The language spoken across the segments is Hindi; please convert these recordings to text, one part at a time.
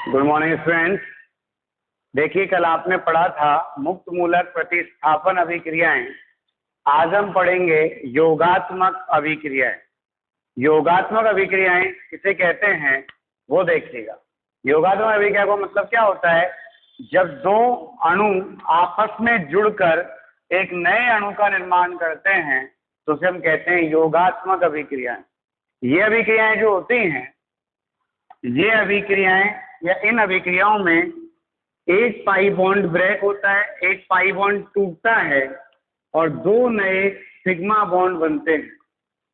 Good morning friends. देखिए, कल आपने पढ़ा था मुक्त मूलक प्रतिस्थापन अभिक्रियाएं। आज हम पढ़ेंगे योगात्मक अभिक्रियाएं। योगात्मक अभिक्रियाएं किसे कहते हैं वो देखिएगा। योगात्मक अभिक्रिया को मतलब क्या होता है, जब दो अणु आपस में जुड़कर एक नए अणु का निर्माण करते हैं तो उसे हम कहते हैं योगात्मक अभिक्रियाएं। ये अभिक्रियाएं जो होती हैं, ये अभिक्रियाएं या इन अभिक्रियाओं में एक पाई बॉन्ड ब्रेक होता है, एक पाई बॉन्ड टूटता है और दो नए सिग्मा बॉन्ड बनते हैं।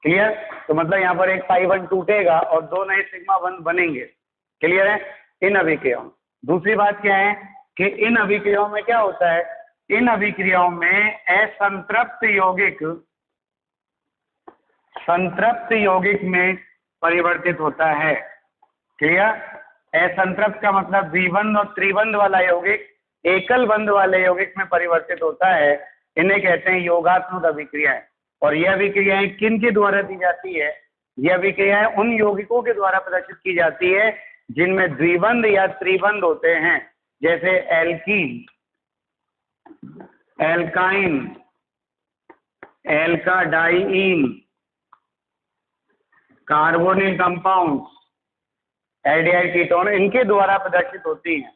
क्लियर? तो मतलब यहाँ पर एक पाई बॉन्ड टूटेगा और दो नए सिग्मा बॉन्ड बनेंगे। क्लियर है? इन अभिक्रियाओं। दूसरी बात क्या है कि इन अभिक्रियाओं में क्या होता है, इन अभिक्रियाओं में असंतृप्त यौगिक संतृप्त यौगिक में परिवर्तित होता है। क्लियर? असंतृप्त का मतलब द्विबंध और त्रिबंध वाला यौगिक एकल बंध वाले यौगिक में परिवर्तित होता है। इन्हें कहते हैं योगात्मक अभिक्रियाएं। और यह अभिक्रियाएं किन के द्वारा दी जाती है? यह अभिक्रियाएं उन यौगिकों के द्वारा प्रदर्शित की जाती है जिनमें द्विबंध या त्रिबंध होते हैं, जैसे alkene, alkyne, alkadiene, carbonyl compounds, aldehyde ketone, इनके द्वारा प्रदर्शित होती हैं।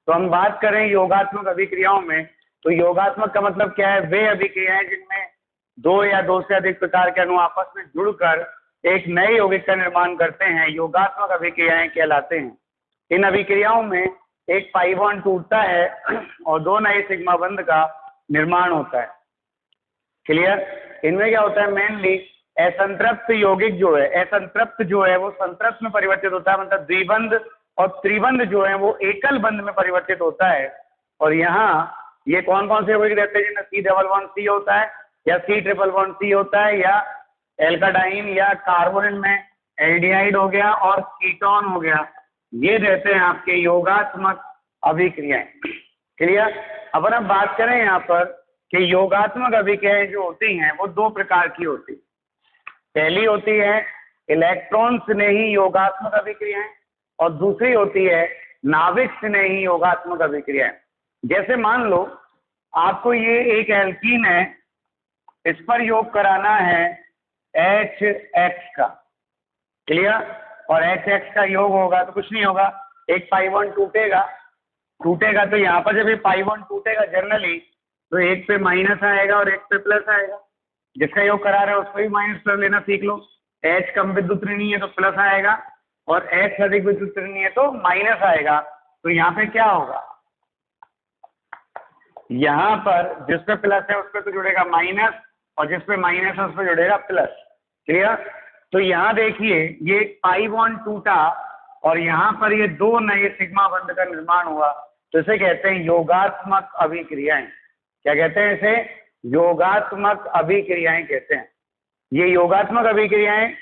तो हम बात करें योगात्मक अभिक्रियाओं में, तो योगात्मक का मतलब क्या है, वे अभिक्रियाएं जिनमें दो या दो से अधिक प्रकार के अणु आपस में जुड़कर एक नए यौगिक का निर्माण करते हैं, योगात्मक अभिक्रियाएं कहलाते हैं। इन अभिक्रियाओं में एक पाई बॉन्ड टूटता है और दो नए सिग्मा बंध का निर्माण होता है। क्लियर? इनमें क्या होता है, मेनली असंतृप्त यौगिक जो है, असंतृप्त जो है वो संतृप्त में परिवर्तित होता है, मतलब द्विबंध और त्रिबंध जो है वो एकल बंध में परिवर्तित होता है। और यहाँ ये कौन कौन से यौगिक रहते हैं जिनमें C+1C होता है या C++C होता है, या एल्काडाइन या कार्बोनिल में एल्डिहाइड हो गया और कीटोन हो गया, ये रहते हैं आपके योगात्मक अभिक्रियाएं। क्लियर? अब हम बात करें यहाँ पर कि योगात्मक अभिक्रियाएं जो होती हैं वो दो प्रकार की होती है। पहली होती है इलेक्ट्रॉन स्नेही योगात्मक अभिक्रियाएं और दूसरी होती है नाभिक स्नेही योगात्मक अभिक्रियाएं। जैसे मान लो आपको ये एक एल्कीन है, इस पर योग कराना है HX का। क्लियर? और HX का योग होगा तो कुछ नहीं होगा, एक पाई बॉन्ड टूटेगा तो यहाँ पर जब ये पाई बॉन्ड टूटेगा जनरली तो एक पे माइनस आएगा और एक पे प्लस आएगा। जिसका योग करा रहे हो उसको भी माइनस प्लस लेना सीख लो। H कम विद्युत ऋणी है तो प्लस आएगा और H अधिक विद्युत ऋणी है तो माइनस आएगा। तो यहाँ पे क्या होगा, यहाँ पर जिस पे प्लस है उस पे तो जुड़ेगा माइनस और जिस पे माइनस है उस पे जुड़ेगा प्लस। क्लियर? तो यहाँ देखिए ये पाई बॉन्ड टूटा और यहाँ पर ये दो नए सिग्मा बंध का निर्माण हुआ, तो इसे कहते हैं योगात्मक अभिक्रियाएं। क्या कहते हैं इसे? योगात्मक अभिक्रियाएं कहते हैं। ये योगात्मक अभिक्रियाएं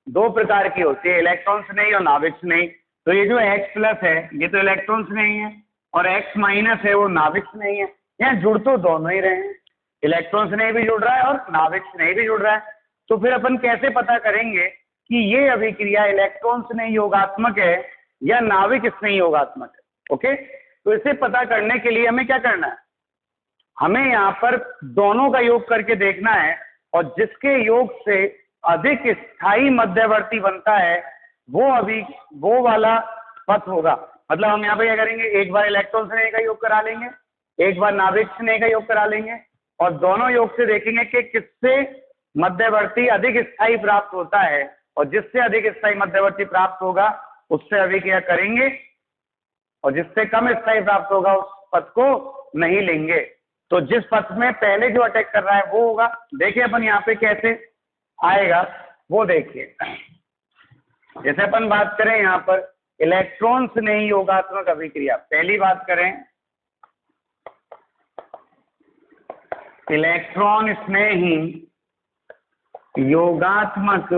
दो प्रकार की होती है, इलेक्ट्रॉन स्नेही और नाभिक स्नेही। तो ये जो H+ है ये तो इलेक्ट्रॉन स्नेही है और X- है वो नाभिक स्नेही है। यहाँ जुड़ तो दोनों ही रहे हैं, इलेक्ट्रॉन स्नेही भी जुड़ रहा है और नाभिक स्नेही भी जुड़ रहा है। तो फिर अपन कैसे पता करेंगे कि ये अभिक्रिया इलेक्ट्रॉन स्नेही योगात्मक है या नाभिक स्नेही योगात्मक है? ओके, तो इसे पता करने के लिए हमें क्या करना है, हमें यहाँ पर दोनों का योग करके देखना है और जिसके योग से अधिक स्थायी मध्यवर्ती बनता है वो वाला पथ होगा। मतलब हम यहाँ पे क्या करेंगे, एक बार इलेक्ट्रॉन स्नेही का योग करा लेंगे, एक बार नाभिक स्नेही का योग करा लेंगे और दोनों योग से देखेंगे कि किससे मध्यवर्ती अधिक स्थायी प्राप्त होता है और जिससे अधिक स्थायी मध्यवर्ती प्राप्त होगा उससे अभिक्रिया करेंगे और जिससे कम स्थायी प्राप्त होगा उस पथ को नहीं लेंगे। तो जिस पथ में पहले जो अटैक कर रहा है वो होगा। देखिए अपन यहाँ पे कैसे आएगा वो देखिए। जैसे अपन बात करें यहाँ पर इलेक्ट्रॉन स्नेही योगात्मक अभिक्रिया, पहली बात करें इलेक्ट्रॉन स्नेही योगात्मक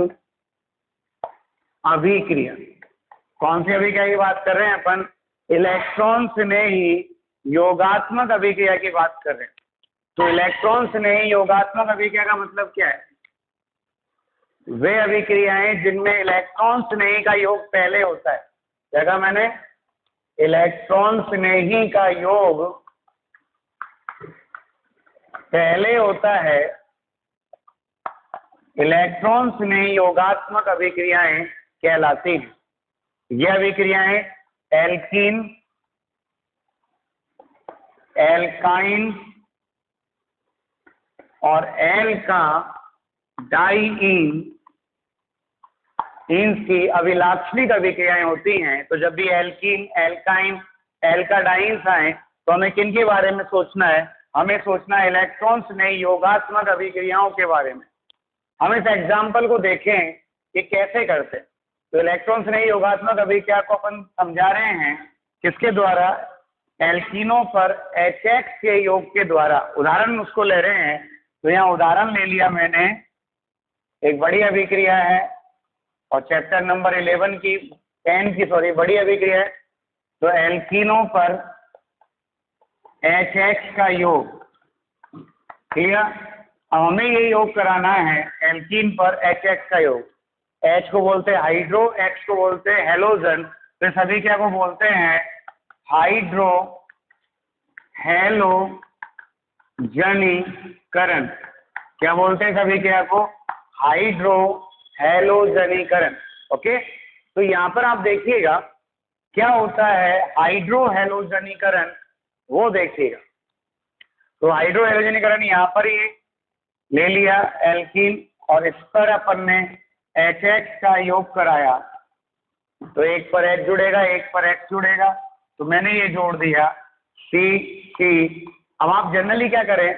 अभिक्रिया। कौन सी अभिक्रिया की बात कर रहे हैं अपन? इलेक्ट्रॉन स्नेही योगात्मक अभिक्रिया की बात कर रहे हैं। तो इलेक्ट्रॉन स्नेही योगात्मक अभिक्रिया का मतलब क्या है? वे अभिक्रियाएं जिनमें इलेक्ट्रॉन स्नेही का योग पहले होता है। क्या कहा मैंने? इलेक्ट्रॉन स्नेही का योग पहले होता है। इलेक्ट्रॉन स्नेही योगात्मक अभिक्रियाएं कहलाती हैं। ये अभिक्रियाएं एल्कीन, एल्काइन और एल्का डाइईन की अभिलाक्षणिक अभिक्रियाएं होती हैं। तो जब भी एल्कीन, एल्काइन, एल्काडाइंस आए तो हमें किन के बारे में सोचना है? हमें सोचना है इलेक्ट्रॉन स्नेही योगात्मक अभिक्रियाओं के बारे में। हम इस एग्जाम्पल को देखें कि कैसे करते हैं। तो इलेक्ट्रॉन स्नेही योगात्मक अभिक्रिया को अपन समझा रहे हैं किसके द्वारा? एल्कीनों पर HX के योग के द्वारा। उदाहरण उसको ले रहे हैं। तो यहाँ उदाहरण ले लिया मैंने, एक बड़ी अभिक्रिया है और चैप्टर नंबर 10 की बड़ी अभिक्रिया है। तो एल्कीनों पर HX का योग, क्लियर? अब हमें ये योग कराना है एल्कीन पर HX का योग। H को बोलते हैं हाइड्रो, X को बोलते हैं हेलोजन। तो इस अभिक्रिया को बोलते हैं हाइड्रो हेलोजनीकरण। क्या बोलते हैं इस अभिक्रिया को? हाइड्रो हेलोजनीकरण। ओके, तो यहाँ पर आप देखिएगा क्या होता है हाइड्रो हेलोजनीकरण, वो देखिएगा। तो हाइड्रो हेलोजनीकरण यहाँ पर ही ले लिया एल्कीन और इस पर अपन ने HX का योग कराया। तो एक पर H जुड़ेगा, एक पर X जुड़ेगा। तो मैंने ये जोड़ दिया C। अब आप जनरली क्या करें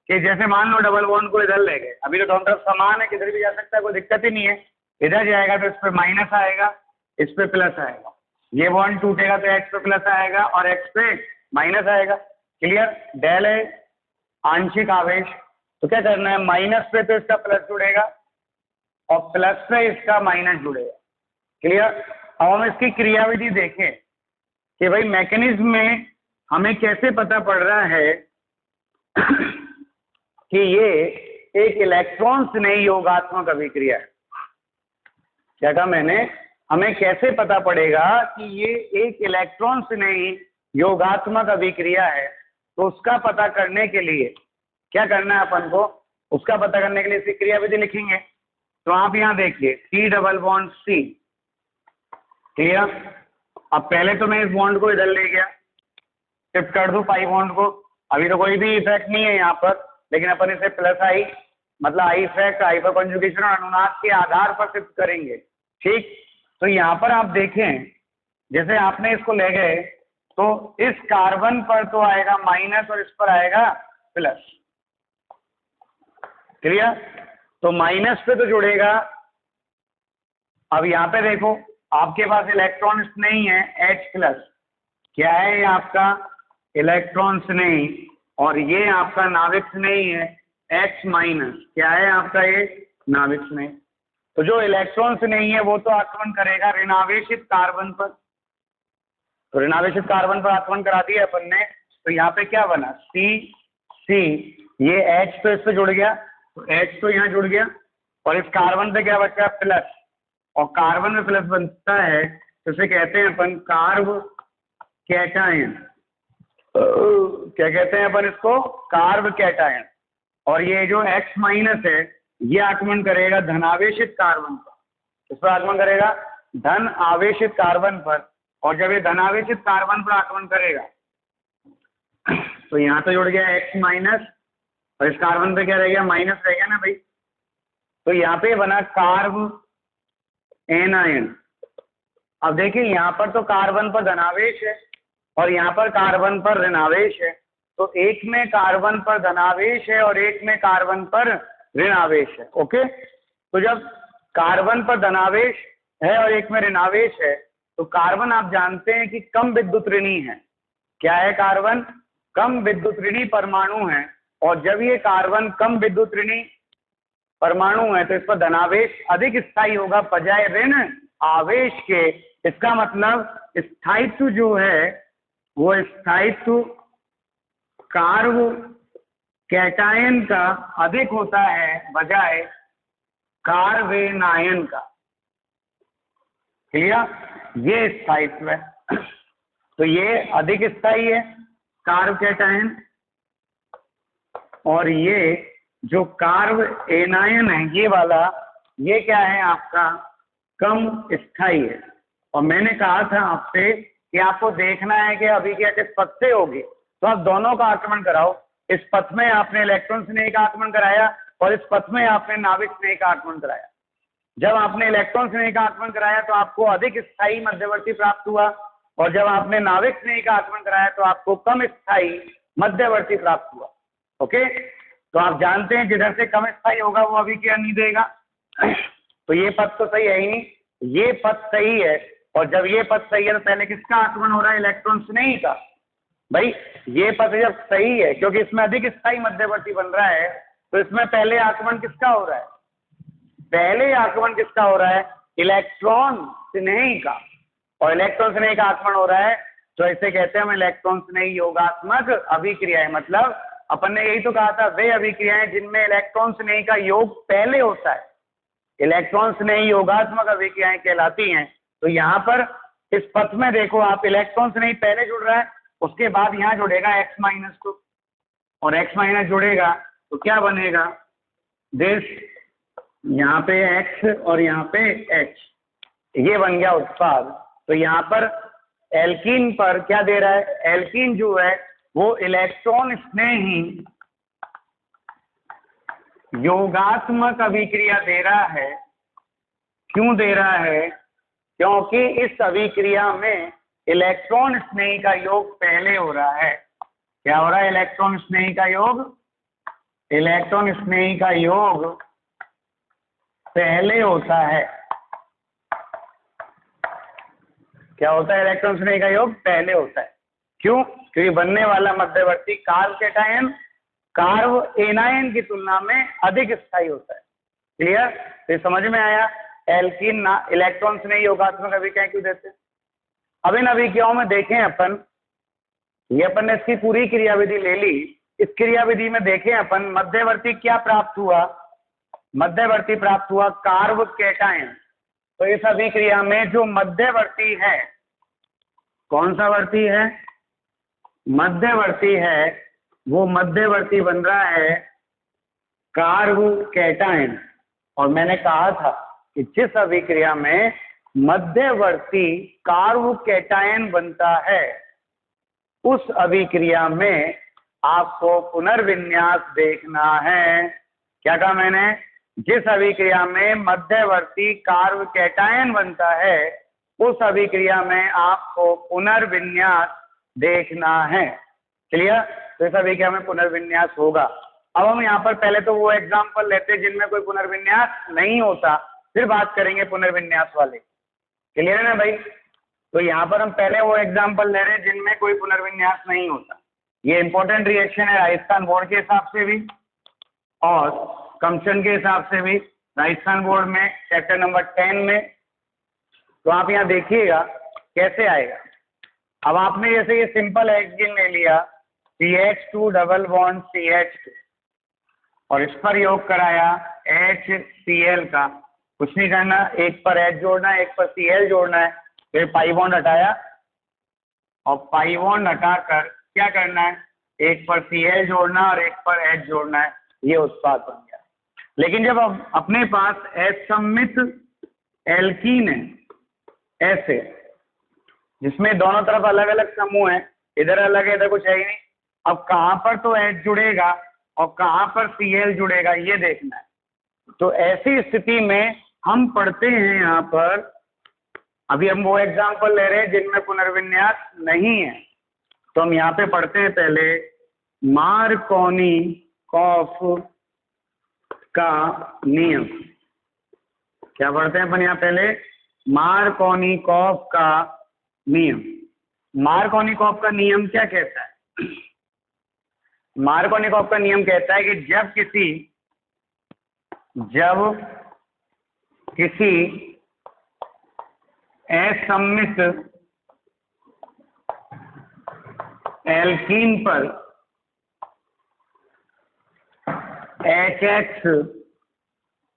कि जैसे मान लो डबल बॉन्ड को इधर ले गए, अभी तो दोनों तरफ समान है, किधर भी जा सकता है, कोई दिक्कत ही नहीं है। इधर जाएगा तो इस पे माइनस आएगा, इस पे प्लस आएगा। ये बॉन्ड टूटेगा तो X पे प्लस आएगा और X पे माइनस आएगा। क्लियर? डेल है आंशिक आवेश। तो क्या करना है? माइनस पे तो इसका प्लस जुड़ेगा और प्लस पे इसका माइनस जुड़ेगा। क्लियर? अब हम इसकी क्रियाविधि देखें कि भाई मैकेनिज्म में हमें कैसे पता पड़ रहा है कि ये एक इलेक्ट्रॉन स्नेही योगात्मक अभिक्रिया है। क्या कहा मैंने? हमें कैसे पता पड़ेगा कि ये एक इलेक्ट्रॉन स्नेही योगात्मक अभिक्रिया है? तो उसका पता करने के लिए क्या करना है अपन को? उसका पता करने के लिए इसकी क्रियाविधि लिखेंगे। तो आप यहाँ देखिए C double bond C। Clear? अब पहले तो मैं इस बॉन्ड को इधर ले गया, शिफ्ट कर दूं पाई बॉन्ड को। अभी तो कोई भी इफेक्ट नहीं है यहाँ पर, लेकिन अपन इसे प्लस आई मतलब आई इफेक्ट, हाइपर कॉन्जुगेशन और अनुनाद के आधार पर शिफ्ट करेंगे। ठीक? तो यहाँ पर आप देखें जैसे आपने इसको ले गए तो इस कार्बन पर तो आएगा माइनस और इस पर आएगा प्लस। क्लियर? तो माइनस पे तो जुड़ेगा। अब यहाँ पे देखो आपके पास इलेक्ट्रॉन्स नहीं है H प्लस, क्या है ये आपका इलेक्ट्रॉन्स नहीं, और ये आपका नाभिक नहीं है H माइनस, क्या है आपका ये नाभिक नहीं। तो जो इलेक्ट्रॉन्स नहीं है वो तो आक्रमण करेगा ऋणावेशित कार्बन पर। तो ऋणावेशित कार्बन पर आक्रमण करा दिया अपन ने। तो यहाँ पे क्या बना? C, ये H तो इससे जुड़ गया, तो H तो यहाँ जुड़ गया और इस कार्बन पे क्या बचा? प्लस। और कार्बन में प्लस बनता है तो इसे कहते हैं अपन कार्ब कैटायन। क्या कहते हैं अपन इसको? Carb cation. और ये जो X माइनस है ये आक्रमण करेगा धनावेशित कार्बन पर। इस पर आक्रमण करेगा धन आवेशित कार्बन पर। और जब ये धनावेशित कार्बन पर आक्रमण करेगा तो यहाँ तो जुड़ गया X माइनस और इस कार्बन पे क्या रह गया? माइनस रह गया ना भाई। तो यहाँ पे बना कार्ब एनायन। अब देखिए यहाँ पर तो कार्बन पर धनावेश है और यहाँ पर कार्बन पर ऋणावेश है। तो एक में कार्बन पर धनावेश है और एक में कार्बन पर ऋणावेश है। ओके, तो जब कार्बन पर धनावेश है और एक में ऋणावेश है तो कार्बन आप जानते हैं कि कम विद्युत ऋणी है। क्या है? कार्बन कम विद्युत ऋणी परमाणु है। और जब ये कार्बन कम विद्युत ऋणी परमाणु है तो इस पर धनावेश अधिक स्थायी होगा बजाय ऋण आवेश के। इसका मतलब स्थायित्व जो है वो स्थायित्व कार्ब कैटायन का अधिक होता है बजाय कार्बेनायन का। क्लियर? ये स्थायित्व है। तो ये अधिक स्थायी है कार्ब कैटायन, और ये जो कार्ब एनायन है ये वाला, ये क्या है आपका कम स्थायी है। और मैंने कहा था आपसे कि आपको देखना है कि अभिक्रिया किस पथ से होगी, तो आप दोनों का आक्रमण कराओ। इस पथ में आपने इलेक्ट्रॉन स्नेह का आक्रमण कराया और इस पथ में आपने नाभिक स्नेह का आक्रमण कराया। जब आपने इलेक्ट्रॉन स्नेह का आक्रमण कराया तो आपको अधिक स्थायी मध्यवर्ती प्राप्त हुआ, और जब आपने नाभिक स्नेह का आक्रमण कराया तो आपको कम स्थायी मध्यवर्ती प्राप्त हुआ। ओके, तो आप जानते हैं जिधर से कम स्थायी होगा वो अभिक्रिया नहीं देगा। तो ये पथ तो सही है ही नहीं, ये पथ सही है। और जब ये पथ सही है तो पहले किसका आक्रमण हो रहा है? इलेक्ट्रॉन स्नेही का। भाई ये पथ जब सही है, क्योंकि इसमें अधिक स्थायी मध्यवर्ती बन रहा है, तो इसमें पहले आक्रमण किसका हो रहा है? पहले आक्रमण किसका हो रहा है? इलेक्ट्रॉन स्नेही का। और इलेक्ट्रॉन स्नेही का आक्रमण हो रहा है, तो ऐसे कहते हैं हम इलेक्ट्रॉन स्नेही योगात्मक अभिक्रियाएं। मतलब अपन ने यही तो कहा था, वे अभिक्रियाएं जिनमें इलेक्ट्रॉन स्नेही का योग पहले होता है, इलेक्ट्रॉन स्नेही योगात्मक अभिक्रियाएं कहलाती हैं। तो यहाँ पर इस पथ में देखो आप, इलेक्ट्रॉन स्नेही पहले जुड़ रहा है, उसके बाद यहाँ जुड़ेगा X-2, और X- जुड़ेगा तो क्या बनेगा? दिस, यहाँ पे X और यहाँ पे H, ये बन गया उत्पाद। तो यहाँ पर एल्कीन पर क्या दे रहा है? एल्कीन जो है वो इलेक्ट्रॉन स्नेही योगात्मक अभिक्रिया दे रहा है। क्यों दे रहा है? क्योंकि इस अभिक्रिया में इलेक्ट्रॉन स्नेही का योग पहले हो रहा है। क्या हो रहा है? इलेक्ट्रॉन स्नेही का योग, इलेक्ट्रॉन स्नेही का योग पहले होता है। क्या होता है? इलेक्ट्रॉन स्नेही का योग पहले होता है। क्यों? क्योंकि बनने वाला मध्यवर्ती कार्ब कैटायन कार्ब एनायन की तुलना में अधिक स्थायी होता है। क्लियर? तो समझ में आया एल्कीन ना इलेक्ट्रॉन स्नेही योगात्मक अभिक्रिया क्यों देते हैं। अब इन अभिक्रियाओं में देखें अपन, ये अपन ने इसकी पूरी क्रियाविधि ले ली। इस क्रियाविधि में देखें अपन, मध्यवर्ती क्या प्राप्त हुआ? मध्यवर्ती प्राप्त हुआ कार्ब कैटायन। तो इस अभिक्रिया में जो मध्यवर्ती है, कौन सा वर्ती है? मध्यवर्ती है, वो मध्यवर्ती बन रहा है कार्ब कैटायन। और मैंने कहा था कि जिस अभिक्रिया में मध्यवर्ती कार्ब कैटायन बनता है, उस अभिक्रिया में आपको पुनर्विन्यास देखना है। क्या कहा मैंने? जिस अभिक्रिया में मध्यवर्ती कार्ब कैटायन बनता है, उस अभिक्रिया में आपको पुनर्विन्यास देखना है। क्लियर? तो इस अभिक्रिया में पुनर्विन्यास होगा। अब हम यहाँ पर पहले तो वो एग्जाम्पल लेते हैं जिनमें कोई पुनर्विन्यास नहीं होता, फिर बात करेंगे पुनर्विन्यास वाले। क्लियर है ना भाई? तो यहाँ पर हम पहले वो एग्जाम्पल ले रहे हैं जिनमें कोई पुनर्विन्यास नहीं होता। ये इंपॉर्टेंट रिएक्शन है राजस्थान बोर्ड के हिसाब से भी और कमीशन के हिसाब से भी। राजस्थान बोर्ड में चैप्टर नंबर 10 में, तो आप यहाँ देखिएगा कैसे आएगा। अब आपने जैसे ये सिंपल हेक्सेन ले लिया CH2 डबल बॉन्ड CH2 और इस पर योग कराया HCl का। कुछ नहीं करना, एक पर H जोड़ना है, एक पर Cl जोड़ना है, फिर पाई बॉन्ड हटाया और पाई बॉन्ड हटाकर क्या करना है? एक पर Cl जोड़ना और एक पर H जोड़ना है, ये उत्पाद बन गया। लेकिन जब अपने पास असम्मित एल्कीन है ऐसे, जिसमें दोनों तरफ अलग अलग समूह है, इधर अलग है इधर कुछ है ही नहीं, अब कहाँ पर तो H जुड़ेगा और कहाँ पर Cl जुड़ेगा ये देखना है। तो ऐसी स्थिति में हम पढ़ते हैं यहाँ पर, अभी हम वो एग्जाम्पल ले रहे हैं जिनमें पुनर्विन्यास नहीं है, तो हम यहाँ पे पढ़ते हैं पहले मार्कोनिकॉफ का नियम। क्या पढ़ते हैं अपन यहाँ पहले? मार्कोनिकॉफ का नियम। मार्कोनिकॉफ का नियम क्या कहता है? मार्कोनिकॉफ का नियम कहता है कि जब किसी असम्मित एल्कीन पर HX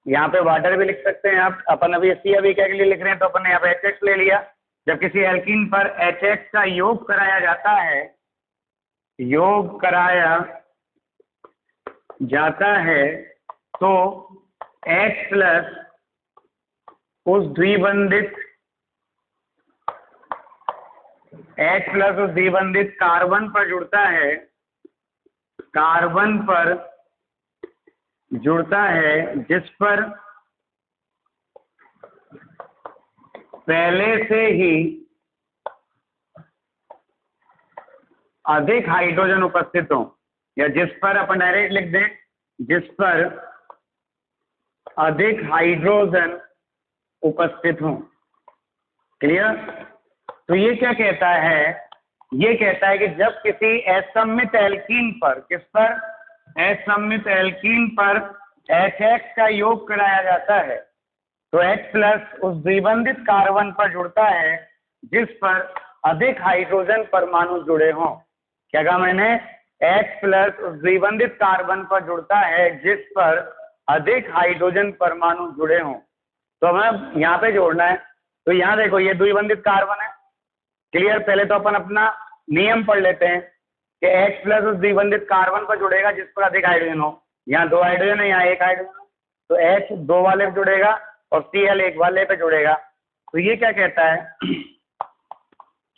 यहाँ पे वाटर भी लिख सकते हैं आप। अपन अभी सी अभी क्या के लिए लिख रहे हैं, तो अपन ने यहाँ पे HX ले लिया। जब किसी एल्कीन पर HX का योग कराया जाता है, योग कराया जाता है, तो H प्लस उस द्विबंधित कार्बन पर जुड़ता है, कार्बन पर जुड़ता है, जिस पर पहले से ही अधिक हाइड्रोजन उपस्थित हो, या जिस पर अपन डायरेक्ट लिख दें, जिस पर अधिक हाइड्रोजन उपस्थित हो। क्लियर? तो ये क्या कहता है, ये कहता है कि जब किसी असममित एल्कीन पर, किस पर, असममित एल्कीन पर HX का योग कराया जाता है, तो H प्लस उस द्विबंधित कार्बन पर जुड़ता है जिस पर अधिक हाइड्रोजन परमाणु जुड़े हों। क्या कहा मैंने? H प्लस उस द्विबंधित कार्बन पर जुड़ता है जिस पर अधिक हाइड्रोजन परमाणु जुड़े हों। तो हमें यहाँ पे जोड़ना है। तो यहाँ देखो, ये द्विबंधित कार्बन है। क्लियर? पहले तो अपन अपना नियम पढ़ लेते हैं कि H प्लस उस द्विबंधित कार्बन पर जुड़ेगा जिस पर अधिक हाइड्रोजन हो। यहाँ 2 हाइड्रोजन है, यहाँ 1 हाइड्रोजन है, तो H 2 वाले पे जुड़ेगा और Cl 1 वाले पे जुड़ेगा। तो ये क्या कहता है,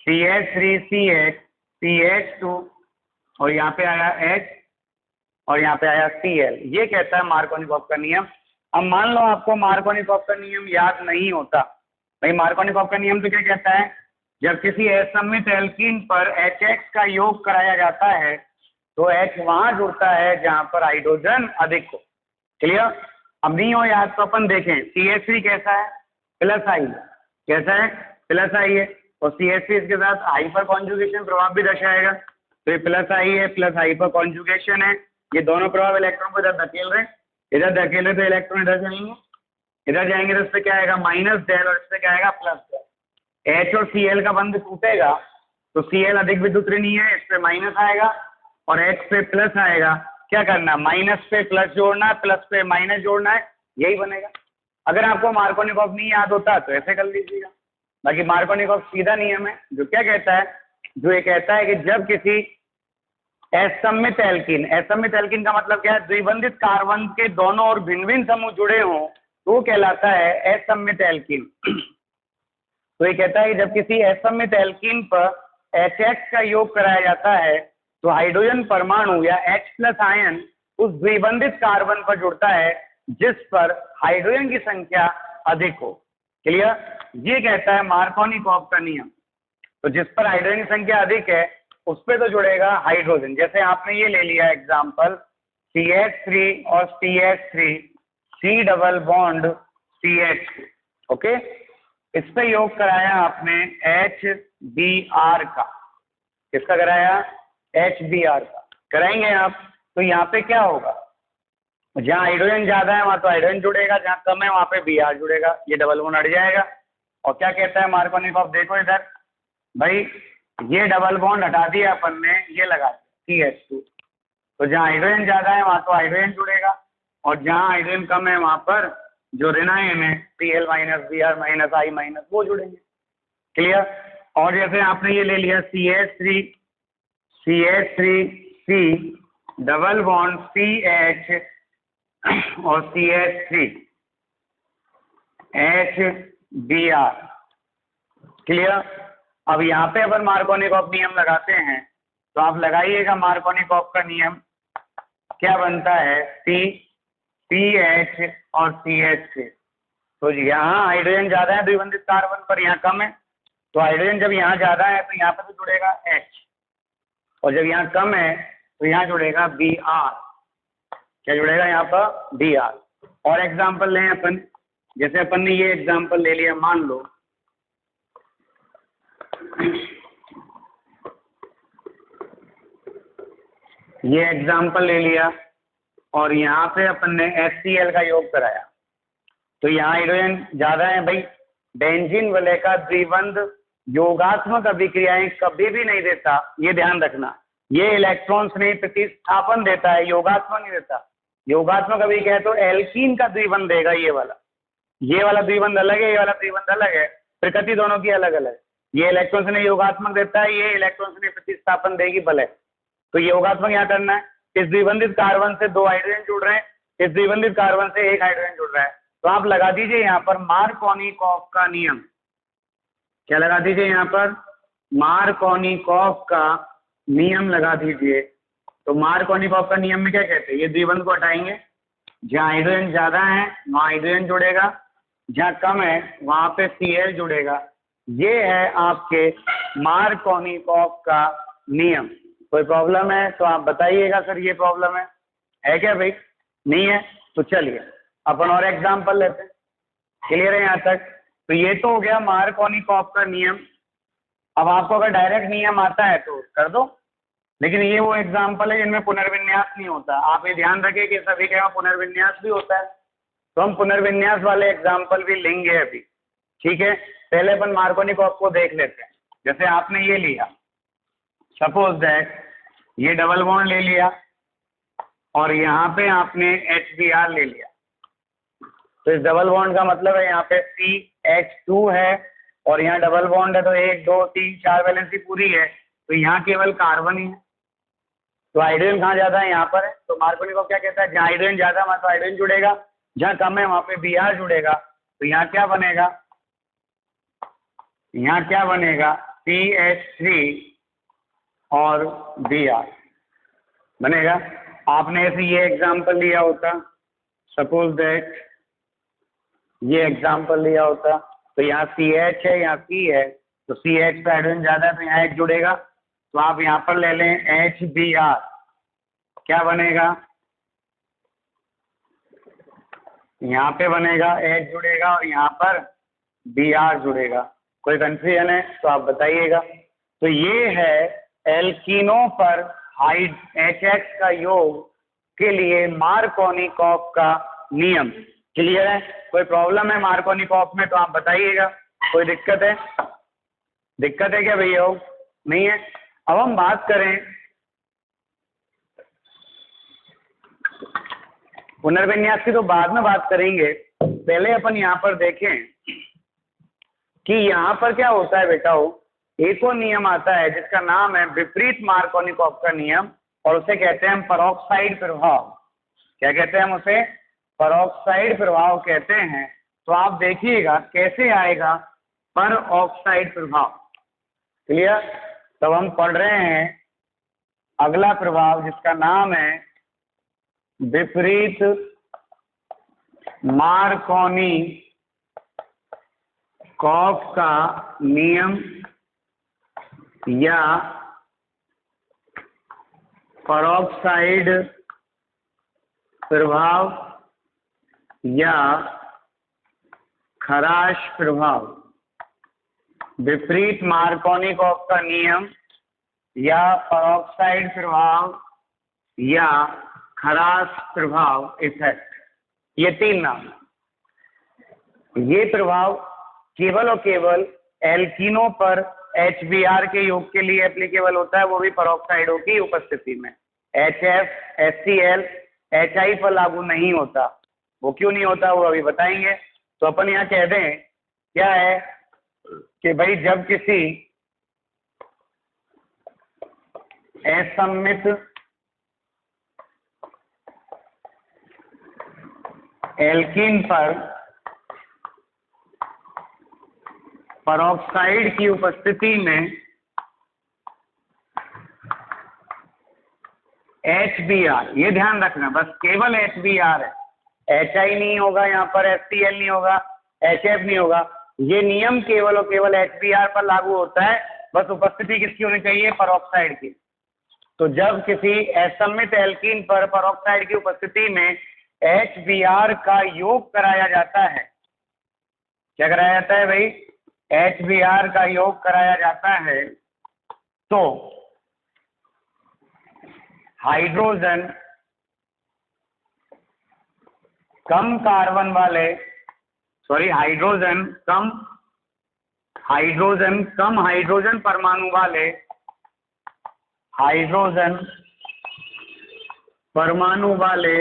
CH3CH CH2 और यहाँ पे आया H और यहाँ पे आया Cl। ये कहता है मार्कोनिकॉफ का नियम। अब मान लो आपको मार्कोनिकॉफ का नियम याद नहीं होता। भाई मार्कोनिकॉफ का नियम तो क्या कहता है, जब किसी असममित एल्कीन पर HX का योग कराया जाता है तो H वहां जुड़ता है जहां पर हाइड्रोजन अधिक हो। क्लियर? अब नहीं हो याद तो अपन देखें, CH3 कैसा है, प्लस आई। कैसा है? प्लस आई है। और CH3 इसके साथ हाइपर कॉन्जुगेशन प्रभाव भी दर्शाएगा। तो ये प्लस आई है, प्लस हाइपर कॉन्जुगेशन है। ये दोनों प्रभाव इलेक्ट्रॉन को इधर धकेल रहे हैं, इधर धकेले तो इलेक्ट्रॉन इधर जाएंगे, इधर जाएंगे तो इस पे क्या आएगा, माइनस डेल, और इस पे क्या आएगा, प्लस डेल। H और Cl का बंध टूटेगा तो Cl अधिक विद्युत ऋणी है, इस पे माइनस आएगा और H पे प्लस आएगा। क्या करना, माइनस पे प्लस जोड़ना है, प्लस पे माइनस जोड़ना है, यही बनेगा। अगर आपको मार्कोनिकॉफ नहीं याद होता तो ऐसे कर लीजिएगा। बाकी मार्कोनिकॉफ सीधा नियम है जो क्या कहता है, जो ये कहता है कि जब किसी असममित एल्कीन, असममित एल्कीन का मतलब क्या है, द्विबंधित कार्बन के दोनों ओर भिन्न भिन्न समूह जुड़े हों तो वो कहलाता है असममित एल्कीन। तो ये कहता है कि जब किसी असममित एल्कीन पर HX का योग कराया जाता है तो हाइड्रोजन परमाणु या H प्लस आयन उस द्विबंधित कार्बन पर जुड़ता है जिस पर हाइड्रोजन की संख्या अधिक हो। क्लियर? ये कहता है मार्कोनिकॉफ का नियम। तो जिस पर हाइड्रोजन की संख्या अधिक है उस पे तो जुड़ेगा हाइड्रोजन। जैसे आपने ये ले लिया एग्जाम्पल, CH3 और CH3, C double bond CH, okay, इस पे योग कराया आपने HBr का। किसका कराया? HBr का कराएंगे आप। तो यहाँ पे क्या होगा, जहाँ हाइड्रोजन ज्यादा है वहां तो हाइड्रोजन जुड़ेगा, जहाँ कम है वहां पे Br जुड़ेगा, ये डबल बॉन्ड हट जाएगा। और क्या कहता है मार्कोनिकॉफ, देखो इधर भाई, ये डबल बॉन्ड हटा दिया अपन ने, ये लगा दिया CH2। तो जहाँ हाइड्रोजन ज्यादा है वहां तो हाइड्रोजन जुड़ेगा और जहाँ हाइड्रोजन कम है वहां पर जो ऋणायन है Cl minus Br minus I minus वो जुड़ेंगे। क्लियर? और जैसे आपने ये ले लिया CH3C डबल बॉन्ड CH और CH3 HBr। क्लियर? अब यहाँ पे अपन मार्कोनिकॉफ नियम लगाते हैं तो आप लगाइएगा मार्कोनिकॉफ का नियम। क्या बनता है, CH और CH3। तो यहाँ हाइड्रोजन ज्यादा है द्विबंधित कार्बन पर, यहाँ कम है, तो हाइड्रोजन जब यहाँ ज्यादा है तो यहाँ पर तो जुड़ेगा H और जब यहाँ कम है तो यहाँ जुड़ेगा Br। क्या जुड़ेगा यहाँ पर? Br। और एग्जाम्पल लें अपन, जैसे अपन ने ये एग्जाम्पल ले लिया, मान लो ये एग्जाम्पल ले लिया और यहाँ पे अपन ने HCl का योग कराया तो यहाँ हाइड्रोजन ज्यादा है। भाई बेंजीन वलय का द्विबंध योगात्मक अभिक्रियाएं कभी भी नहीं देता, ये ध्यान रखना। ये इलेक्ट्रॉन्स नहीं, प्रतिस्थापन देता है, योगात्मक नहीं देता। योगात्मक अभिक्रिया है तो एल्कीन का द्विबंध देगा ये वाला द्विबंध अलग है, ये वाला द्विबंध अलग है, प्रकृति दोनों की अलग अलग। ये इलेक्ट्रॉन से योगात्मक देता है, ये इलेक्ट्रॉन से प्रतिस्थापन देगी बल है। तो योगात्मक यहाँ करना है। इस द्विबंधित कार्बन से 2 हाइड्रोजन जुड़ रहे हैं, इस द्विबंधित कार्बन से 1 हाइड्रोजन जुड़ रहा है। तो आप लगा दीजिए यहाँ पर मार्कोनिकॉफ का नियम। क्या लगा दीजिए यहाँ पर? मार्कोनिकॉफ का नियम लगा दीजिए। तो मार्कोनिकॉफ का नियम में क्या कहते हैं? ये द्विबंध को हटाएंगे, जहाँ हाइड्रोजन ज्यादा है वहाँ हाइड्रोजन जुड़ेगा, जहाँ कम है वहाँ पे Cl जुड़ेगा। ये है आपके मार्कोनिकॉफ का नियम। कोई प्रॉब्लम है तो आप बताइएगा सर ये प्रॉब्लम है क्या भाई? नहीं है तो चलिए अपन और एग्जाम्पल लेते हैं। क्लियर है यहाँ तक? तो ये तो हो गया मार्कोनिकॉफ का नियम। अब आपको अगर डायरेक्ट नियम आता है तो कर दो, लेकिन ये वो एग्जाम्पल है जिनमें पुनर्विन्यास नहीं होता। आप ये ध्यान रखें कि सभी के पुनर्विन्यास भी होता है, तो हम पुनर्विन्यास वाले एग्जाम्पल भी लेंगे अभी। ठीक है, पहले अपन मार्कोनिकॉफ को देख लेते हैं। जैसे आपने ये लिया, सपोज दैट ये डबल बॉन्ड ले लिया और यहाँ पे आपने HBr ले लिया। तो इस डबल बॉन्ड का मतलब है यहाँ पे CH2 है और यहाँ डबल बॉन्ड है, तो 1 2 3 4 वैलेंसी पूरी है, तो यहाँ केवल कार्बन ही है। तो हाइड्रोजन कहाँ ज्यादा है? यहाँ पर है। तो मार्कोनिकॉफ क्या कहता है? जहाँ हाइड्रोजन ज्यादा है वहाँ तो हाइड्रोजन जुड़ेगा, जहाँ कम है वहाँ पे Br जुड़ेगा। तो यहाँ क्या बनेगा? यहाँ क्या बनेगा? CH3 और Br बनेगा। आपने ऐसे ये एग्जाम्पल लिया होता, सपोज दैट ये एग्जाम्पल लिया होता, तो यहाँ CH है, यहाँ C है, तो CH पे हाइड्रोजन ज्यादा है तो यहाँ H जुड़ेगा। तो आप यहाँ पर ले लें HBr, क्या बनेगा? यहाँ पे बनेगा H जुड़ेगा और यहाँ पर Br जुड़ेगा। कोई कंफ्यूजन है तो आप बताइएगा। तो ये है एल्कीनों पर HX का योग के लिए मार्कोनिकॉफ का नियम। क्लियर है? कोई प्रॉब्लम है मार्कोनिकॉफ में तो आप बताइएगा। कोई दिक्कत है? दिक्कत है क्या भैया? नहीं है। अब हम बात करें पुनर्विन्यास की, तो बाद में बात करेंगे। पहले अपन यहाँ पर देखें कि यहाँ पर क्या होता है बेटा। एक और नियम आता है जिसका नाम है विपरीत मार्कोनिकॉफ का नियम, और उसे कहते हैं हम परऑक्साइड प्रभाव। क्या कहते हैं हम उसे? परऑक्साइड प्रभाव कहते हैं। तो आप देखिएगा कैसे आएगा परऑक्साइड प्रभाव। क्लियर? तब हम पढ़ रहे हैं अगला प्रभाव जिसका नाम है विपरीत मार्कोनिकॉफ का नियम या परऑक्साइड प्रभाव या खराश प्रभाव। विपरीत मार्कोनिकॉफ का नियम या परऑक्साइड प्रभाव या खराश प्रभाव इफेक्ट, ये 3 नाम। ये प्रभाव केवल और केवल एल्कीनों पर HBr के योग के लिए एप्लीकेबल होता है, वो भी परऑक्साइडों की उपस्थिति में। HF, HCl, HI पर लागू नहीं होता। वो क्यों नहीं होता वो अभी बताएंगे। तो अपन यहाँ कह दें क्या है कि भाई जब किसी असममित एल्कीन पर परऑक्साइड की उपस्थिति में HBr, ये ध्यान रखना बस केवल HBr है, HI नहीं होगा, यहाँ पर HCl नहीं होगा, HF नहीं होगा। ये नियम केवल और केवल HBr पर लागू होता है। बस उपस्थिति किसकी होनी चाहिए? परऑक्साइड की। तो जब किसी असममित एल्कीन पर परऑक्साइड की उपस्थिति में HBr का योग कराया जाता है, क्या कराया जाता है भाई? HBr का योग कराया जाता है, तो हाइड्रोजन कम कार्बन वाले, हाइड्रोजन कम हाइड्रोजन परमाणु वाले, हाइड्रोजन परमाणु वाले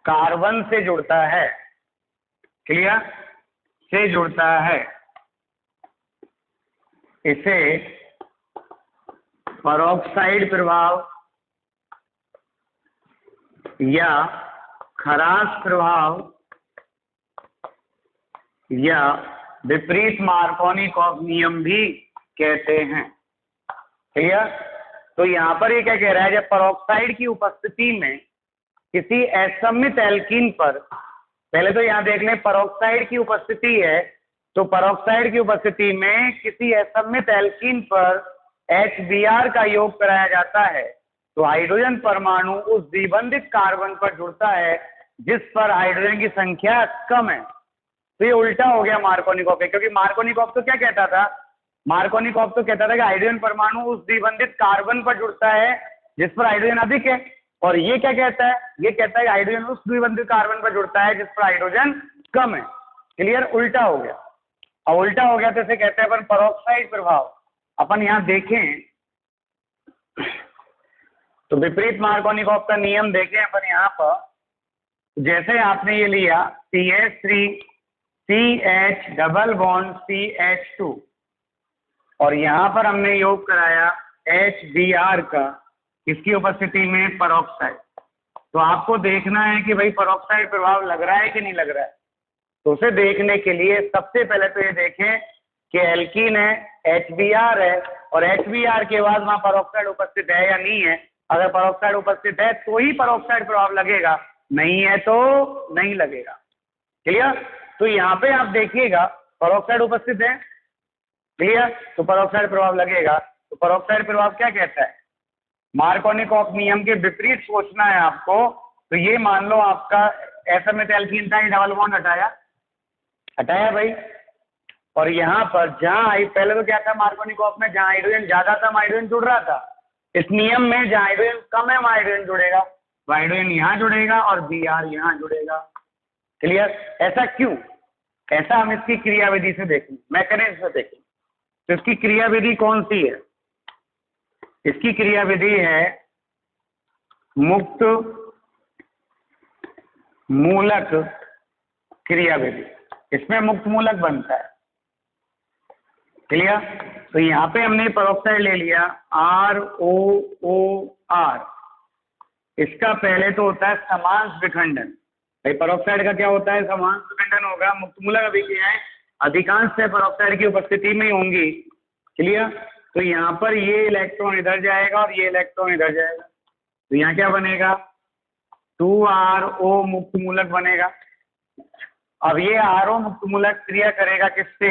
कार्बन से जुड़ता है, क्लियर, से जुड़ता है, इसे परोक्साइड प्रभाव या खराश प्रभाव या विपरीत मार्कोनिकॉफ नियम भी कहते हैं, क्लियर। तो यहाँ पर ये क्या कह रहा है, जब परोक्साइड की उपस्थिति में किसी असममित एल्कीन पर, पहले तो यहाँ देख लें परोक्साइड की उपस्थिति है, तो परोक्साइड की उपस्थिति में किसी असममित एल्कीन पर HBr का योग कराया जाता है, तो हाइड्रोजन परमाणु उस द्विबंधित कार्बन पर जुड़ता है जिस पर हाइड्रोजन की संख्या कम है। तो ये उल्टा हो गया मार्कोनिकॉफ के, क्योंकि मार्कोनिकॉफ तो क्या कहता था, मार्कोनिकॉफ तो कहता था कि हाइड्रोजन परमाणु उस द्विबंधित कार्बन पर जुड़ता है जिस पर हाइड्रोजन अधिक है, और ये क्या कहता है, ये कहता है कि हाइड्रोजन उस द्विबंधित कार्बन पर जुड़ता है जिस पर हाइड्रोजन कम है, क्लियर। उल्टा हो गया, और उल्टा हो गया तो इसे कहते हैं अपन परोक्साइड प्रभाव। अपन यहाँ देखें तो विपरीत मार्कोनिकॉफ का नियम देखें अपन यहाँ पर, जैसे आपने ये लिया CH3CH डबल बॉन्ड CH2 और यहाँ पर हमने योग कराया HBr का, किसकी उपस्थिति में, परोक्साइड। तो आपको देखना है कि भाई परोक्साइड प्रभाव लग रहा है कि नहीं लग रहा है। तो उसे देखने के लिए सबसे पहले तो ये देखें कि एल्कीन है, HBr है, और HBr के बाद वहाँ परोक्साइड उपस्थित है या नहीं है। अगर परोक्साइड उपस्थित है तो ही परोक्साइड प्रभाव लगेगा, नहीं है तो नहीं लगेगा, क्लियर। तो यहाँ पे आप देखिएगा परोक्साइड उपस्थित है, क्लियर, तो परोक्साइड प्रभाव लगेगा। तो परोक्साइड प्रभाव क्या कहता है, मार्कोनिकॉफ नियम के विपरीत सोचना है आपको। तो ये मान लो आपका असममित एल्कीन था, ये डबल बॉन्ड हटाया भाई, और यहाँ पर जहाँ पहले तो क्या था मार्कोनिकॉफ में, जहाँ हाइड्रोजन ज्यादा था हाइड्रोजन जुड़ रहा था। इस नियम में जहाँ हाइड्रोजन कम है वहाँ हाइड्रोजन जुड़ेगा, हाइड्रोजन यहाँ जुड़ेगा और Br यहाँ जुड़ेगा, क्लियर। ऐसा क्यों, ऐसा हम इसकी क्रियाविधि से देखें, मैकेनिज्म से देखें। तो इसकी क्रियाविधि कौन सी है, इसकी क्रियाविधि है मुक्त मूलक क्रियाविधि, इसमें मुक्त मूलक बनता है, क्लियर। तो यहाँ पे हमने परोक्साइड ले लिया ROOR, इसका पहले तो होता है समांश विखंडन। भाई परोक्साइड का क्या होता है, समांश विखंडन होगा। मुक्त मूलक अभिक्रियाएं अधिकांश से परोक्साइड की उपस्थिति में ही होंगी, क्लियर। तो यहाँ पर ये इलेक्ट्रॉन इधर जाएगा और ये इलेक्ट्रॉन इधर जाएगा, तो यहाँ क्या बनेगा, 2RO मुक्त मूलक बनेगा। अब ये RO मुक्त मूलक क्रिया करेगा किससे,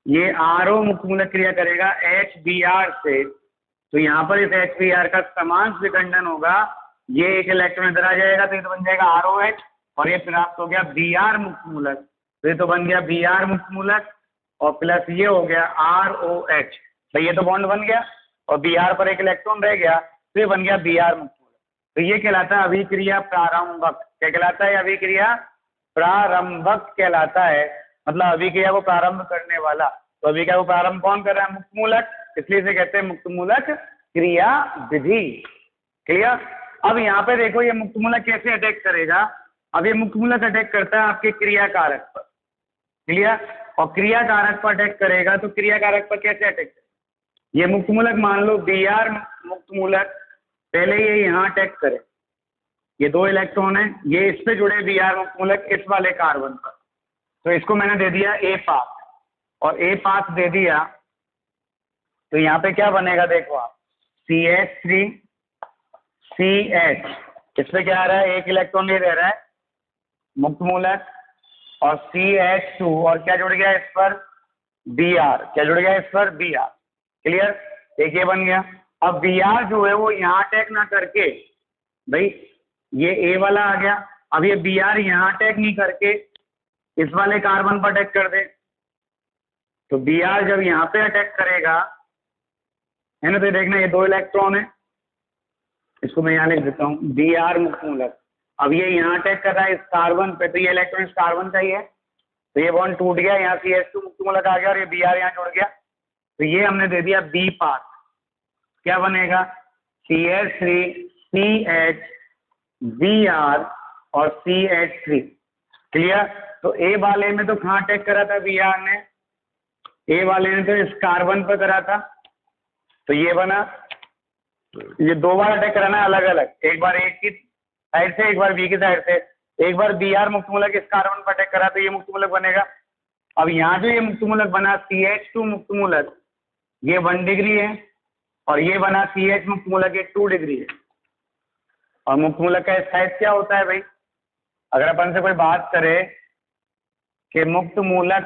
ये RO मुक्त मूलक क्रिया करेगा HBr से। तो यहाँ पर इस HBr का समांश विखंडन होगा, ये एक इलेक्ट्रॉन इधर आ जाएगा तो ये तो बन जाएगा ROH, और ये प्राप्त हो गया Br मुक्त मूलक, तो ये तो बन गया Br मुक्त मूलक, और प्लस ये हो गया ROH। तो ये तो बॉन्ड बन गया और Br पर एक इलेक्ट्रॉन रह गया, तो ये बन गया Br मुक्त मूलक। तो ये कहलाता है अभिक्रिया प्रारंभक। क्या कहलाता है, अभिक्रिया प्रारंभक कहलाता है, मतलब अभिक्रिया को प्रारंभ करने वाला। तो अभिक्रिया को प्रारंभ कौन कर रहा है, मुक्त मूलक, इसलिए इसे कहते हैं मुक्त मूलक क्रिया विधि, क्लियर। अब यहाँ पे देखो ये मुक्त मूलक कैसे अटैक करेगा। अब ये मुक्त मूलक अटैक करता है आपके क्रिया कारक पर, क्लियर, और क्रिया कारक पर अटैक करेगा। तो क्रिया कारक पर कैसे अटैक करेगा, ये मुक्त मूलक मान लो Br मुक्त मूलक, पहले ये यहाँ अटैक करे, ये दो इलेक्ट्रॉन है, ये इस पे जुड़े Br मुक्त मूलक इस वाले कार्बन पर, तो इसको मैंने दे दिया A पाथ, और A पाथ दे दिया, तो यहाँ पे क्या बनेगा देखो आप, CH3CH, इस पे क्या आ रहा है, एक इलेक्ट्रॉन ये दे रहा है मुक्त मूलक, और CH2, और क्या जुड़ गया इस पर, Br, क्या जुड़ गया इस पर, Br, क्लियर। एक ये बन गया। अब Br जो है वो यहाँ अटैक ना करके, भाई ये A वाला आ गया, अब ये Br यहाँ अटैक नहीं करके इस वाले कार्बन पर अटैक कर दे, तो Br जब यहाँ पे अटैक करेगा, है ना, तो देखना ये दो इलेक्ट्रॉन है, इसको मैं यहाँ लिख देता हूँ Br मुक्त मूलक। अब ये यहाँ अटैक कर रहा है इस कार्बन पे, तो ये इलेक्ट्रॉन इस कार्बन का ही है, तो ये बॉन्ड टूट गया, यहाँ CH2 मुक्त मूलक आ गया और ये Br यहाँ जुड़ गया, तो ये हमने दे दिया B पाथ। क्या बनेगा, CH3CH Br, और CH3। क्लियर? तो ए वाले में तो कहाँ अटैक करा था Br ने? ए वाले ने तो इस कार्बन पर करा था, तो ये बना। ये दो बार अटैक कराना है अलग अलग, एक बार ए की साइड से, एक बार बी की साइड से। एक बार Br मुक्त मूलक इस कार्बन पर अटैक करा तो ये मुक्त मूलक बनेगा। अब यहाँ जो ये मुक्त मूलक बना CH2 मुक्त मूलक, ये 1 डिग्री है, और ये बना CH मुक्त मूलक, ये 2 डिग्री है। और मुक्त मूलक का स्थायित्व क्या होता है भाई? अगर अपन से कोई बात करे कि मुक्त मूलक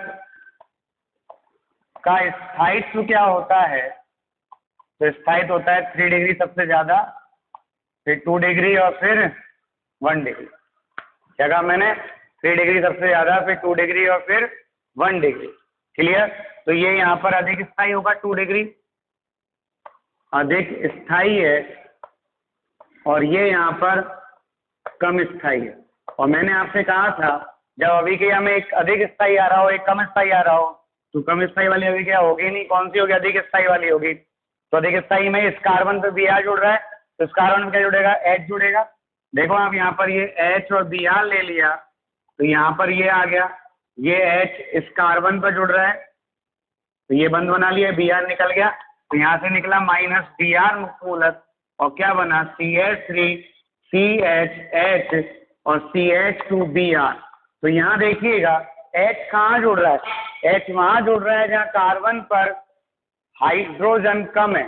का स्थायित्व क्या होता है, तो स्थायित्व होता है 3 डिग्री सबसे ज्यादा, फिर 2 डिग्री और फिर 1 डिग्री। क्या कहा मैंने? 3 डिग्री सबसे ज्यादा, फिर 2 डिग्री और फिर 1 डिग्री। क्लियर? तो ये यहाँ पर अधिक स्थायी होगा, 2 डिग्री अधिक स्थायी है, और ये यहाँ पर कम स्थायी है। और मैंने आपसे कहा था जब अभिक्रिया में एक अधिक स्थायी आ रहा हो, एक कम स्थायी आ रहा हो, तो कम स्थायी वाली अभिक्रिया होगी नहीं, कौन सी होगी? अधिक स्थायी वाली होगी। तो अधिक स्थायी में इस कार्बन पे Br जुड़ रहा है, तो इस कार्बन में क्या जुड़ेगा? H जुड़ेगा। देखो आप यहाँ पर ये H और Br ले लिया, तो यहाँ पर ये आ गया, ये H इस कार्बन पर जुड़ रहा है, तो ये बंद बना लिया, Br निकल गया, तो यहाँ से निकला -Br मुक्त मूलक, और क्या बना? CH3 CHH और CH2Br। तो यहाँ देखिएगा H कहाँ जुड़ रहा है? H वहाँ जुड़ रहा है जहाँ कार्बन पर हाइड्रोजन कम है।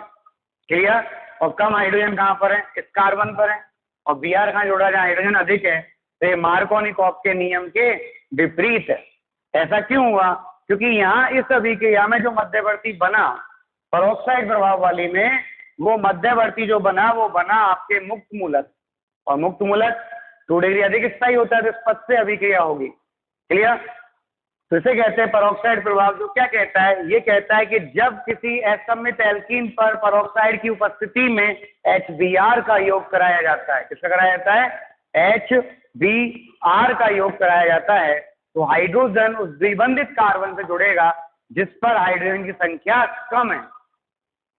क्लियर? और कम हाइड्रोजन कहाँ पर है? इस कार्बन पर है। और Br कहाँ जुड़ रहा है? जहाँ हाइड्रोजन अधिक है। तो ये मार्कोनिकॉफ के नियम के विपरीत है। ऐसा क्यों हुआ? क्योंकि यहाँ इस अभिक्रिया में जो मध्यवर्ती बना परोक्साइड प्रभाव वाली में, वो मध्यवर्ती जो बना वो बना आपके मुक्त मूलक, और मुक्त मूलक 2 डिग्री अधिक स्थायी होता है, तो इस पद से अभिक्रिया होगी। क्लियर? तो इसे कहते हैं परोक्साइड प्रभाव। जो क्या कहता है? ये कहता है कि जब किसी असममित एल्कीन पर परोक्साइड की उपस्थिति में HBr का योग कराया जाता है, किसका कराया जाता है? HBr का योग कराया जाता है, तो हाइड्रोजन उस द्विबंधित कार्बन से जुड़ेगा जिस पर हाइड्रोजन की संख्या कम है।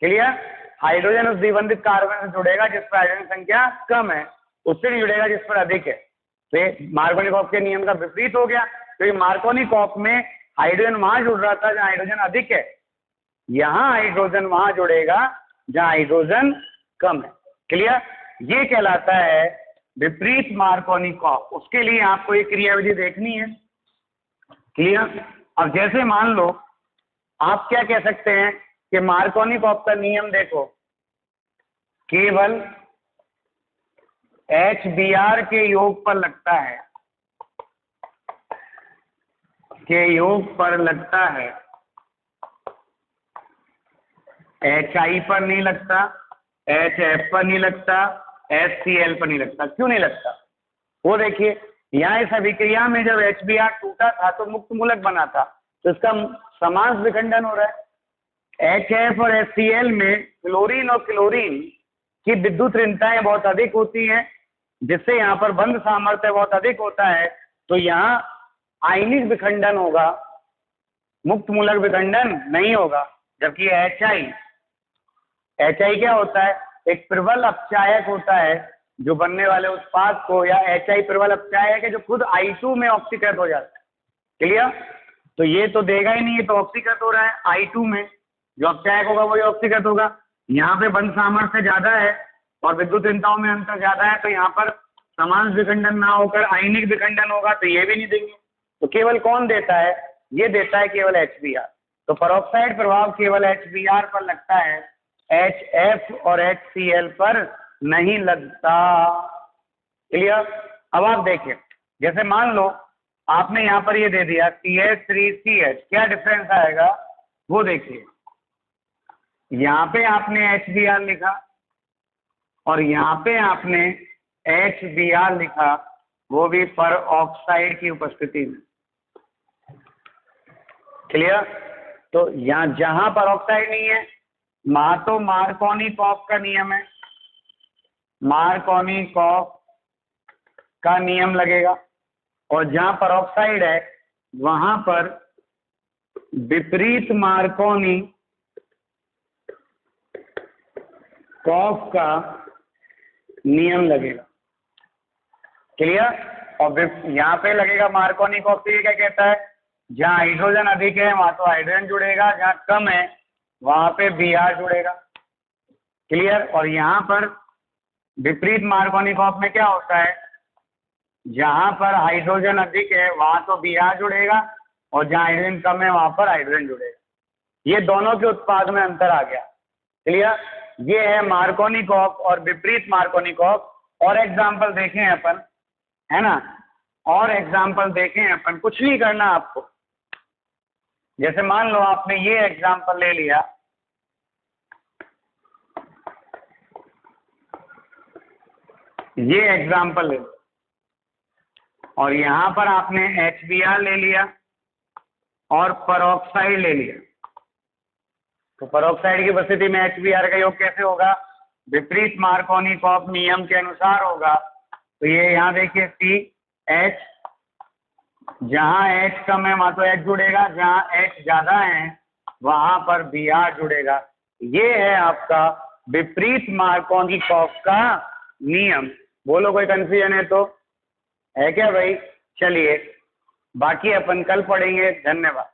क्लियर? हाइड्रोजन उस द्विबंधित कार्बन से जुड़ेगा जिस पर हाइड्रोजन की संख्या कम है, उससे नहीं जुड़ेगा जिस पर अधिक है। तो ये मार्कोनिकॉफ के नियम का विपरीत हो गया। तो ये मार्कोनिकॉफ में हाइड्रोजन वहां जुड़ रहा था जहां हाइड्रोजन अधिक है, यहां हाइड्रोजन वहां जुड़ेगा जहां हाइड्रोजन कम है। क्लियर? ये कहलाता है विपरीत मार्कोनिकॉफ। उसके लिए आपको एक क्रियाविधि देखनी है। क्लियर? अब जैसे मान लो आप क्या कह सकते हैं कि मार्कोनिकॉफ का नियम देखो, केवल HBr के योग पर लगता है, के योग पर लगता है, HI पर नहीं लगता, HF पर नहीं लगता, HCl पर नहीं लगता। क्यों नहीं लगता? वो देखिए, यहाँ इस अभिक्रिया में जब HBr टूटा था तो मुक्त मूलक बना था, तो इसका समांश विखंडन हो रहा है। HF और HCl में क्लोरीन और क्लोरीन की विद्युत ऋणताएं बहुत अधिक होती हैं, जिससे यहाँ पर बंध सामर्थ्य बहुत अधिक होता है, तो यहाँ आयनिक विखंडन होगा, मुक्त मूलक विखंडन नहीं होगा। जबकि HI क्या होता है? एक प्रबल अपचायक होता है जो बनने वाले उत्पाद को, या HI प्रबल अपचायक है जो खुद I2 में ऑक्सीकृत हो जाता है। क्लियर? तो ये तो देगा ही नहीं, ये तो ऑक्सीकृत हो रहा है I2 में, जो अपचायक होगा वही ऑक्सीकृत होगा। यहाँ पे बंध सामर्थ्य ज्यादा है और विद्युत ऋणताओं में अंतर ज्यादा है, तो यहाँ पर समांश विखंडन ना होकर आयनिक विखंडन होगा, तो ये भी नहीं देंगे। तो केवल कौन देता है? ये देता है केवल HBr। तो परोक्साइड प्रभाव केवल HBr पर लगता है, HF और HCl पर नहीं लगता। क्लियर? अब आप देखिए, जैसे मान लो आपने यहाँ पर ये दे दिया CH3CH, क्या डिफरेंस आएगा वो देखिए। यहाँ पे आपने HBr लिखा और यहाँ पे आपने HBr लिखा, वो भी पर ऑक्साइड की उपस्थिति में। क्लियर? तो यहाँ जहां पर ऑक्साइड नहीं है वहां तो मार्कोनिकॉफ का नियम है, मार्कोनिकॉफ का नियम लगेगा, और जहां पर ऑक्साइड है वहां पर विपरीत मार्कोनिकॉफ का नियम लगेगा। क्लियर? और यहाँ पे लगेगा मार्कोनिकॉफ। ये क्या कहता है, जहाँ हाइड्रोजन अधिक है वहां तो हाइड्रोजन जुड़ेगा, जहाँ कम है वहां पे Br जुड़ेगा। क्लियर। और यहाँ पर विपरीत मार्कोनिकॉफ में क्या होता है, जहां पर हाइड्रोजन अधिक है वहां तो Br जुड़ेगा और जहाँ हाइड्रोजन कम है वहां पर हाइड्रोजन जुड़ेगा। ये दोनों के उत्पाद में अंतर आ गया। क्लियर। ये है मार्कोनिकॉफ और विपरीत मार्कोनिकॉफ। और एग्जाम्पल देखें अपन, है ना, और एग्जाम्पल देखें अपन, कुछ नहीं करना आपको। जैसे मान लो आपने ये एग्जाम्पल ले लिया, ये एग्जाम्पल ले लो, और यहां पर आपने HBr ले लिया और पेरोक्साइड ले लिया। तो पेरोक्साइड की उपस्थिति में HBr का योग कैसे होगा, विपरीत मार्कोनिकॉफ नियम के अनुसार होगा। तो ये यहाँ देखिए CH, जहां H कम है वहां तो H जुड़ेगा, जहां H ज्यादा है वहां पर Br जुड़ेगा। ये है आपका विपरीत मार्कोनिकॉफ का नियम। बोलो कोई कंफ्यूजन है तो, है क्या भाई? चलिए बाकी अपन कल पढ़ेंगे। धन्यवाद।